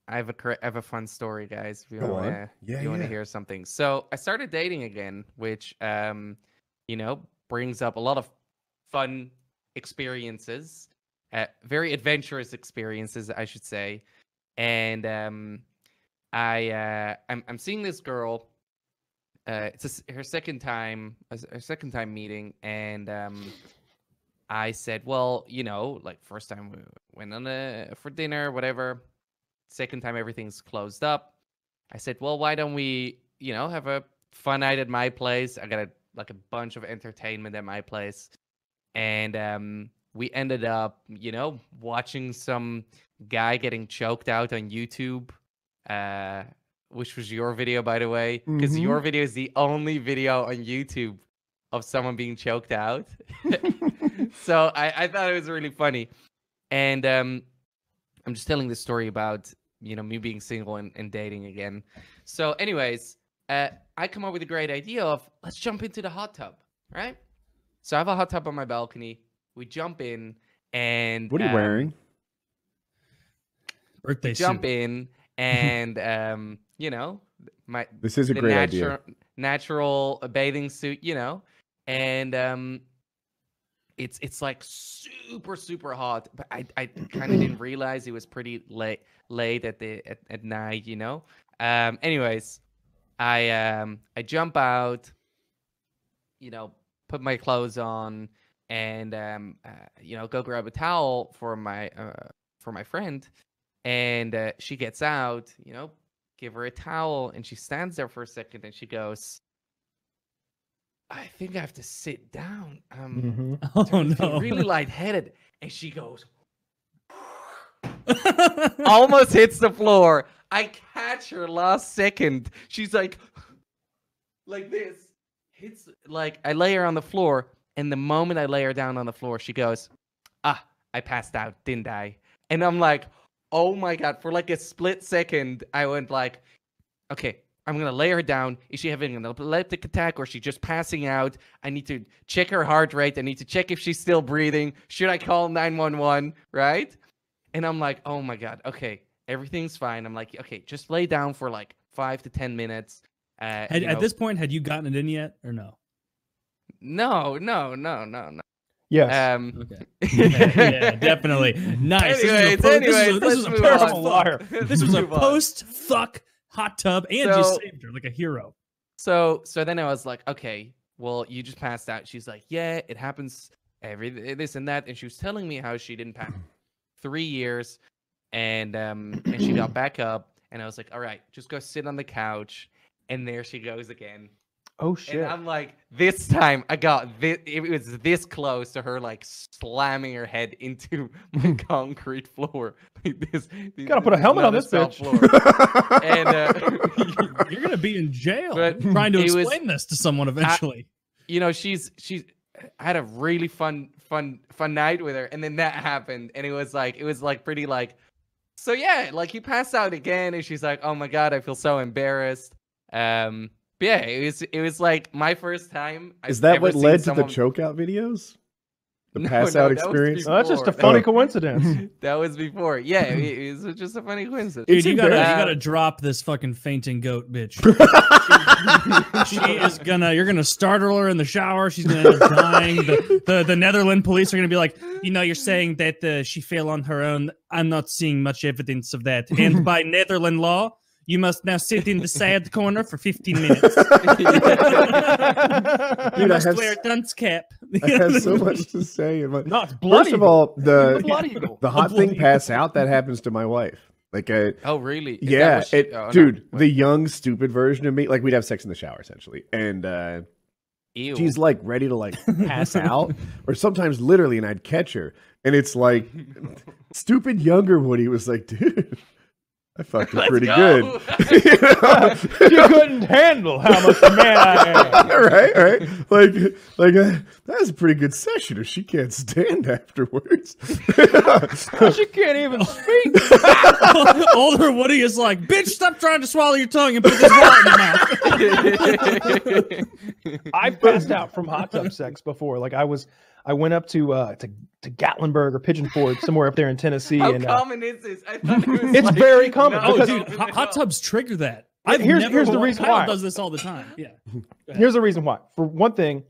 I have a fun story, guys. If you Go want on. to hear something. So I started dating again, which you know, brings up a lot of fun experiences, very adventurous experiences, I should say. And I'm seeing this girl. It's her second time meeting, and I said, well, you know, like first time we went on for dinner, whatever. Second time everything's closed up. I said, well, why don't we, you know, have a fun night at my place? I got a bunch of entertainment at my place, and we ended up, you know, watching some guy getting choked out on YouTube, which was your video, by the way, because your video is the only video on YouTube of someone being choked out. So I thought it was really funny, and I'm just telling the story about, you know, me being single and dating again. So anyways, I come up with a great idea of let's jump into the hot tub, right? So I have a hot tub on my balcony. We jump in, and what are you wearing? Birthday jump suit. in, and you know, This is a great idea. Natural bathing suit, you know, and it's like super hot, but I kind of didn't realize it was pretty late at night, you know. Anyways, I jump out, you know, put my clothes on, and you know, go grab a towel for my friend, and she gets out, you know, give her a towel, and she stands there for a second, and she goes, I think I have to sit down. Oh no! Really lightheaded, and she goes, almost hits the floor. I catch her last second. She's like this. Hits, like, I lay her on the floor, and the moment I lay her down on the floor, she goes, I passed out, didn't I? And I'm like, oh my God! For like a split second, I went like, okay, I'm going to lay her down. Is she having an epileptic attack, or is she just passing out? I need to check her heart rate. I need to check if she's still breathing. Should I call 911, right? And I'm like, oh my God, okay, everything's fine. I'm like, okay, just lay down for like 5 to 10 minutes. At this point, had you gotten it in yet, or no? No. Yes. Okay. Yeah, definitely. Nice. Anyways, this was a terrible liar. This was a post-fuck hot tub, and you saved her like a hero. So then I was like, okay, well, you just passed out. She's like, yeah, it happens this and that. And she was telling me how she didn't pass 3 years, and she got back up, and I was like, all right, just go sit on the couch. And there she goes again. Oh shit! And I'm like, this time I got this. It was this close to her like slamming her head into my concrete floor. Like this. Gotta put a helmet on this bitch. And you're gonna be in jail trying to explain this to someone eventually. You know, she's had a really fun night with her, and then that happened, and it was like pretty like, so yeah, like you passed out again, and she's like, oh my God, I feel so embarrassed. But yeah, it was like my first time. Is that what led to the chokeout videos? The pass out experience? That's just a funny coincidence. That was before. Yeah, it was just a funny coincidence. Dude, you gotta drop this fucking fainting goat bitch. You're gonna startle her in the shower. She's gonna end up dying. The Netherlands police are gonna be like, you know, you're saying that she fell on her own. I'm not seeing much evidence of that. And by Netherlands law, you must now sit in the side corner for 15 minutes. You must wear a dunce cap. I have so much to say. No, it's bloody. First of all, the hot thing pass out, that happens to my wife. Like, oh really? Yeah, dude, the young stupid version of me. Like, we'd have sex in the shower essentially, and she's like ready to like pass out, or sometimes literally, and I'd catch her, and it's like stupid younger Woody was like, dude, I fucked her pretty good. You couldn't handle how much a man I am. Right. Like that was a pretty good session. If she can't stand afterwards, she can't even speak. Older Woody is like, bitch, stop trying to swallow your tongue and put this water in your mouth. I passed out from hot tub sex before. Like I was I went up to Gatlinburg or Pigeon Forge, somewhere up there in Tennessee. How and common is this? I thought it was it's very common. Oh, because dude, hot tubs trigger that. Here's the reason why. Kyle does this all the time. Yeah. Here's the reason why. For one thing,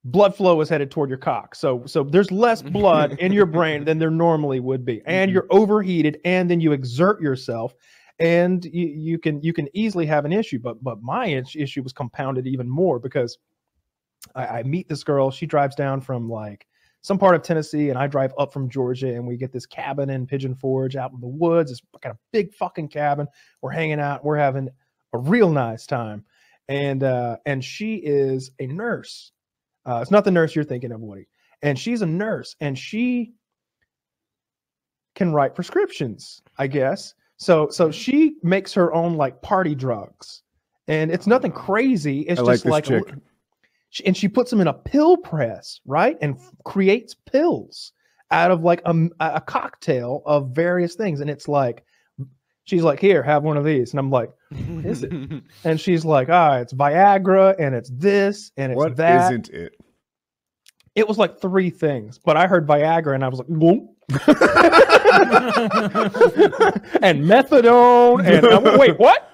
blood flow is headed toward your cock. So there's less blood in your brain than there normally would be. And you're overheated, and then you exert yourself, and you can easily have an issue. But my issue was compounded even more because I meet this girl. She drives down from like some part of Tennessee, and I drive up from Georgia, and we get this cabin in Pigeon Forge out in the woods. It's got a big fucking cabin. We're hanging out. We're having a real nice time. And she is a nurse. It's not the nurse you're thinking of, Woody. And she's a nurse, and she can write prescriptions, I guess. So she makes her own like party drugs, and it's nothing crazy. It's just like and she puts them in a pill press, right? And creates pills out of like a cocktail of various things. And it's like, she's like, here, have one of these. And I'm like, what is it? And she's like, it's Viagra, and it's this, and it's what that. What isn't it? It was like 3 things, but I heard Viagra, and I was like, whoop. And methadone, and wait, what?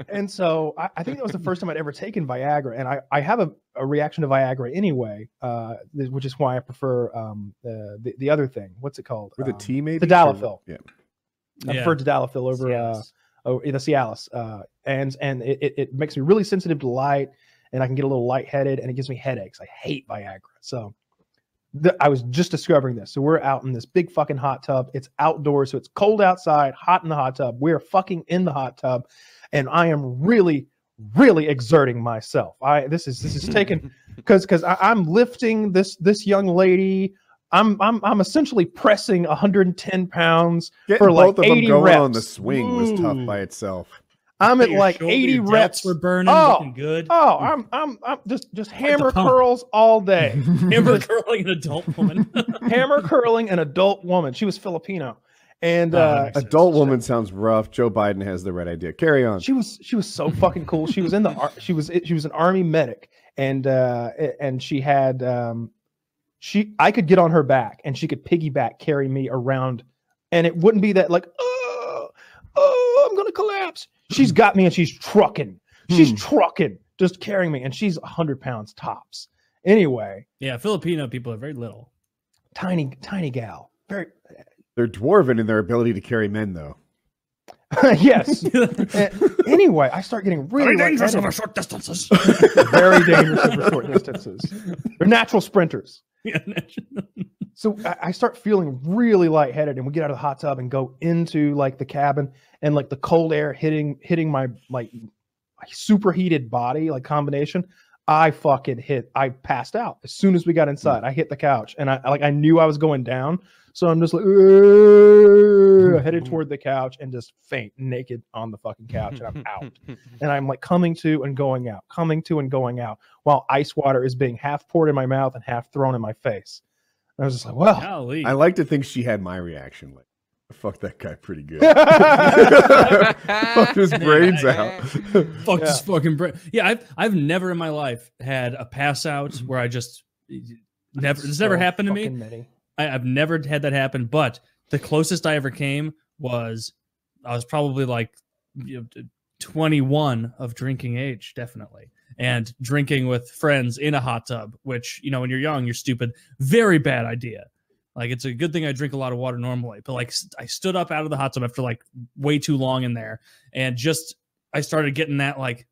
And so I think that was the first time I'd ever taken Viagra, and I have a reaction to Viagra anyway, which is why I prefer the other thing. What's it called? With a T, maybe? The Tadalafil. Yeah. I prefer Tadalafil over the Cialis, and it makes me really sensitive to light, and I can get a little lightheaded, and it gives me headaches. I hate Viagra. So I was just discovering this. So we're out in this big fucking hot tub. It's outdoors, so it's cold outside, hot in the hot tub. We're fucking in the hot tub, and I am really, really exerting myself. This is taken because I'm lifting this young lady. I'm essentially pressing 110 pounds for like both of 80 them going reps. on the swing was tough by itself. I'm at like 80 reps. We're burning, looking good. Oh, I'm just hammer curls all day. Hammer curling an adult woman. Hammer curling an adult woman. She was Filipino, and adult woman sounds rough. Joe Biden has the right idea. Carry on. She was so fucking cool. She was in the she was an army medic, and she had I could get on her back, and she could piggyback carry me around, and it wouldn't be that like I'm gonna collapse. She's got me, and she's trucking. She's trucking, just carrying me, and she's 100 pounds tops. Anyway. Yeah, Filipino people are very little. Tiny gal. Very. They're dwarven in their ability to carry men, though. Yes. Anyway, I start getting really dangerous over short distances. Very dangerous over short distances. They're natural sprinters. Yeah. So I start feeling really lightheaded, and we get out of the hot tub and go into like the cabin, and like the cold air hitting my like superheated body, like combination. I passed out as soon as we got inside. I hit the couch, and I knew I was going down. So I'm just like headed toward the couch and just faint naked on the fucking couch, and I'm out. And I'm like coming to and going out while ice water is being half poured in my mouth and half thrown in my face. And I was just like, well, golly. I like to think she had my reaction. Like, fuck that guy pretty good. Fuck his brains out. Fuck his fucking brain. Yeah, I've never in my life had a pass out where I just never. It's never happened to me. I've never had that happen, but the closest I ever came was I was probably like 21 of drinking age, definitely. And drinking with friends in a hot tub, which, when you're young, you're stupid. Very bad idea. Like, it's a good thing I drink a lot of water normally, but like I stood up out of the hot tub after like way too long in there, and I started getting that like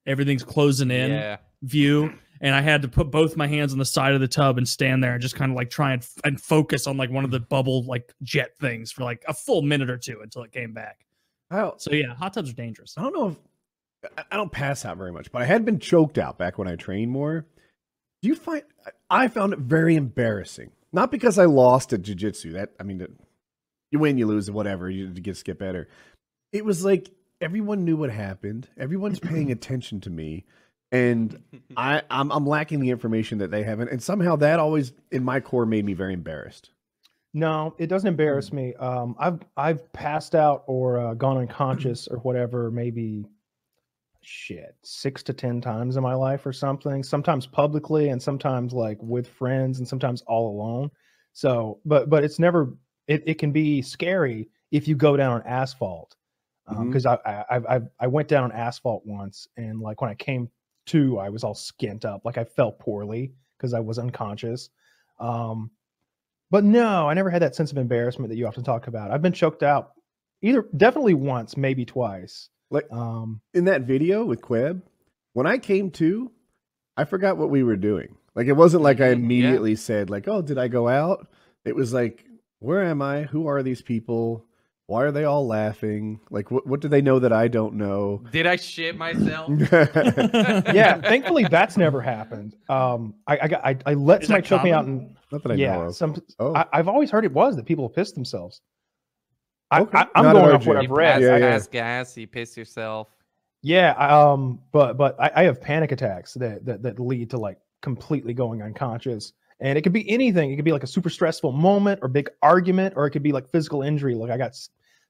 everything's closing in view. And I had to put both my hands on the side of the tub and stand there and just kind of like try and focus on like one of the bubble like jet things for like a full minute or two until it came back. So yeah, hot tubs are dangerous. I don't know if I don't pass out very much, but I had been choked out back when I trained more. I found it very embarrassing. Not because I lost at jiu-jitsu. You win, you lose, whatever. You just get better. It was like everyone knew what happened. Everyone's paying attention to me. And I'm lacking the information that they haven't, and somehow that always in my core made me very embarrassed. No, it doesn't embarrass me. I've passed out or gone unconscious or whatever maybe shit 6 to 10 times in my life or something, sometimes publicly and sometimes like with friends and sometimes all alone. So but it's never, it can be scary if you go down on asphalt, because I went down on asphalt once, and like when I came to, I was all skint up, like I felt poorly because I was unconscious. But no, I never had that sense of embarrassment that you often talk about. I've been choked out definitely once, maybe twice. Like in that video with Queb, when I came to, I forgot what we were doing. Like it wasn't like I immediately said like, "Oh, did I go out?" It was like, "Where am I? Who are these people? Why are they all laughing? Like, what do they know that I don't know? Did I shit myself?" Yeah, thankfully that's never happened. I let somebody choke me out, and not that I know of. I've always heard it was that people piss themselves. Okay. I'm going off what I've read. Pass gas, you piss yourself. Yeah, but I have panic attacks that lead to like completely going unconscious. And it could be anything. It could be like a super stressful moment or big argument, or it could be like physical injury. Like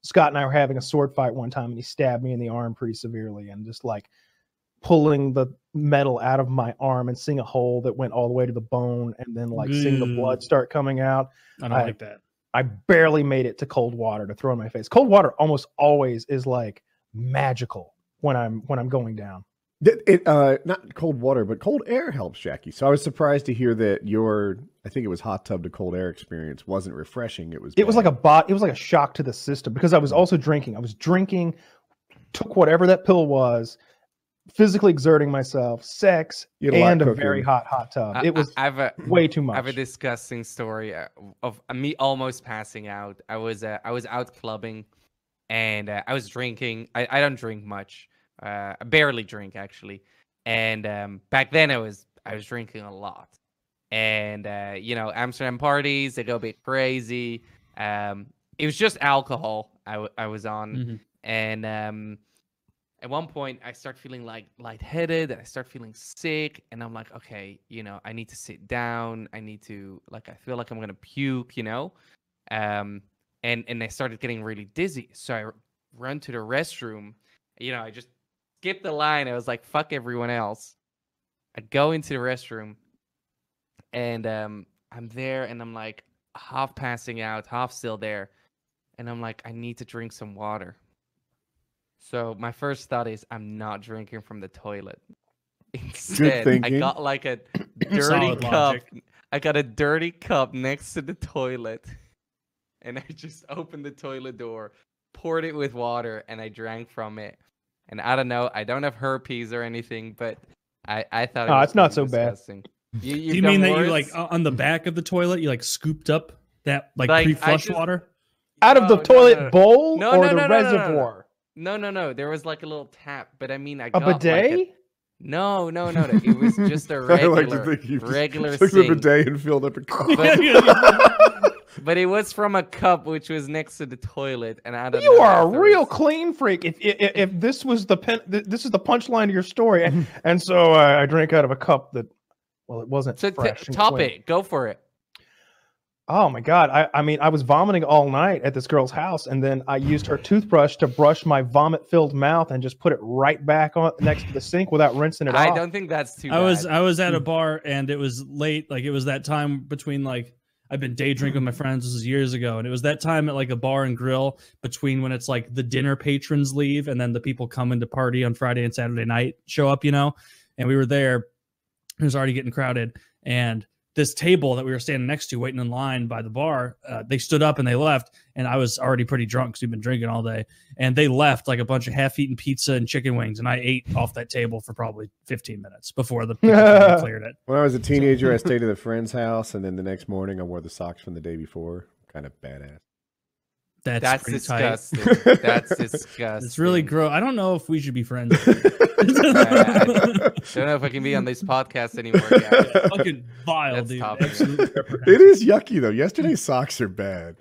Scott and I were having a sword fight one time, and he stabbed me in the arm pretty severely, and just like pulling the metal out of my arm and seeing a hole that went all the way to the bone, and then like seeing the blood start coming out. I don't like that. I barely made it to cold water to throw in my face. Cold water almost always is like magical when I'm going down. Not cold water, but cold air helps, Jackie. So I was surprised to hear that I think it was hot tub to cold air experience wasn't refreshing. It was like a shock to the system, because I was also drinking. I was drinking, took whatever that pill was, physically exerting myself, sex, and a very hot tub. It was way too much. I have a disgusting story of me almost passing out. I was out clubbing, and I was drinking. I don't drink much. I barely drink actually, and back then I was drinking a lot, and Amsterdam parties, they go a bit crazy. It was just alcohol I was on, and at one point I start feeling like lightheaded, I start feeling sick, and I'm like, okay, I need to sit down. I need to I feel like I'm gonna puke, and I started getting really dizzy, so I run to the restroom. I just skip the line. I was like, fuck everyone else. I go into the restroom, and I'm there, and I'm like half passing out, half still there. And I'm like, I need to drink some water. So my first thought is, I'm not drinking from the toilet. Instead, I got like a dirty cup. I got a dirty cup next to the toilet. And I just opened the toilet door, poured it with water, and I drank from it. And I don't know, I don't have herpes or anything, but I thought it was it's not so disgusting. bad. Do you mean that you like on the back of the toilet, you like scooped up that like pre-flush water out of the toilet bowl or the reservoir? No. There was like a little tap, but I mean, I got a bidet. Like no. It was just a regular took sink. the bidet and filled up a cup. But it was from a cup which was next to the toilet, and I don't know. You are a real clean freak. If this was this is the punchline of your story, and so I drank out of a cup that, well, it wasn't fresh. Top it, go for it. Oh my God! I mean, I was vomiting all night at this girl's house, and then I used her toothbrush to brush my vomit-filled mouth and just put it right back on next to the sink without rinsing it off. I don't think that's too bad. I was at a bar, and it was late. Like it was that time between like. I've been day drinking with my friends. This was years ago. And it was that time at like a bar and grill between when it's like the dinner patrons leave and then the people coming to party on Friday and Saturday night show up, and we were there. It was already getting crowded. And this table that we were standing next to waiting in line by the bar, they stood up and they left. And I was already pretty drunk because we've been drinking all day. And they left like a bunch of half-eaten pizza and chicken wings. And I ate off that table for probably 15 minutes before the people cleared it. When I was a teenager, I stayed at a friend's house. And then the next morning, I wore the socks from the day before. Kind of badass. That's disgusting. Tight. That's disgusting. It's really gross. I don't know if we should be friends. I don't know if I can be on this podcast anymore, guys. Fucking vile, dude. It is yucky though. Yesterday's socks are bad.